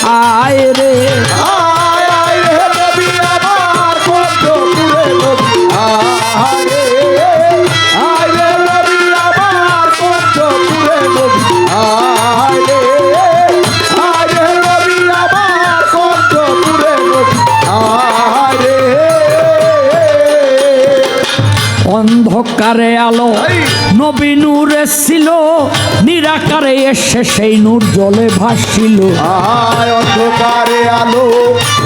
হায় রে অন্ধকারে আলো নবী নূর ছিল, নিরাকারে এসে সেই নূর জলে ভাসছিল। অন্ধকারে আলো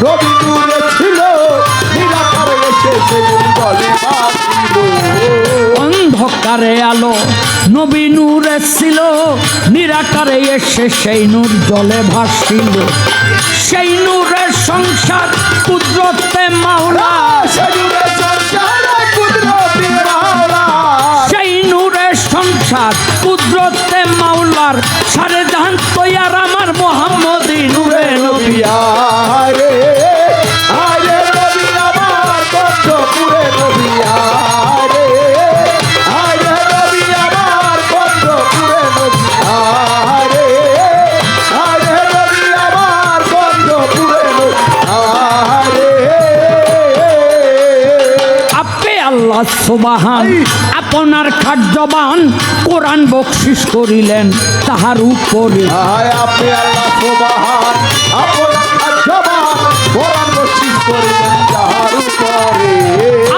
নবী নূর ছিল, নিরাকারে এসে সেই নূর জলে ভাসছিল। অন্ধকারে আলো নবী নূর ছিল, নিরাকারে এসে সেই নূর জলে ভাসছিল। সেই নূরের সংসার কুদরতে মাওলা, সেই নূরের সংসার কুদরতে মাওলার, সারে জাহান তৈয়ার আমার মোহাম্মদী নূরে নবী। আল্লাহ সুবহান আপনার খাদ্যবান কোরআন বকশিস করিলেন তাহার উপরে। আপনি আল্লাহ সুবহান আপনার খাদ্যবান কোরআন বকশিস করিলেন তাহার উপরে।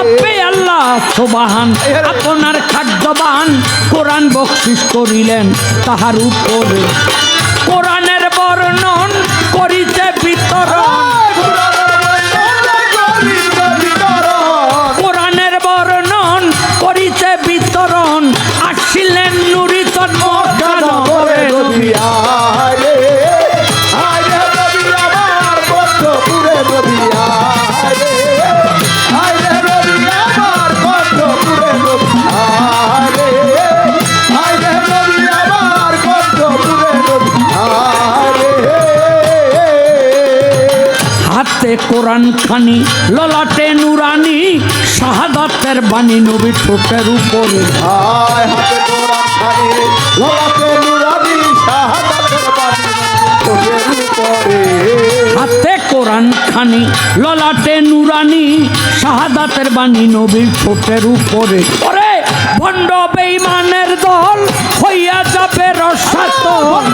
আপনি আল্লাহ সুবহান আপনার খাদ্যবান কোরআন বকশিস করিলেন তাহার উপরে। কোরআনের বর্ণন করিতে বিতরণ, করিতে বিতরণ, আসিলেন নুরি তন্মরে নবী। হাতে কোরআন খানি, ললাটে নুরানি, শাহাদাতের বাণী নবী ঠোঁটের উপরে। হাতে কোরআন খানি, ললাটে নুরানি, শাহাদাতের বাণী ঠোঁটের উপরে। হাতে কোরআন খানি, ললাটে নুরানি, শাহাদাতের বাণী নবীর ঠোঁটের উপরে। ওরে ভণ্ড বেঈমানের দল হইয়া যাবে রসাতল,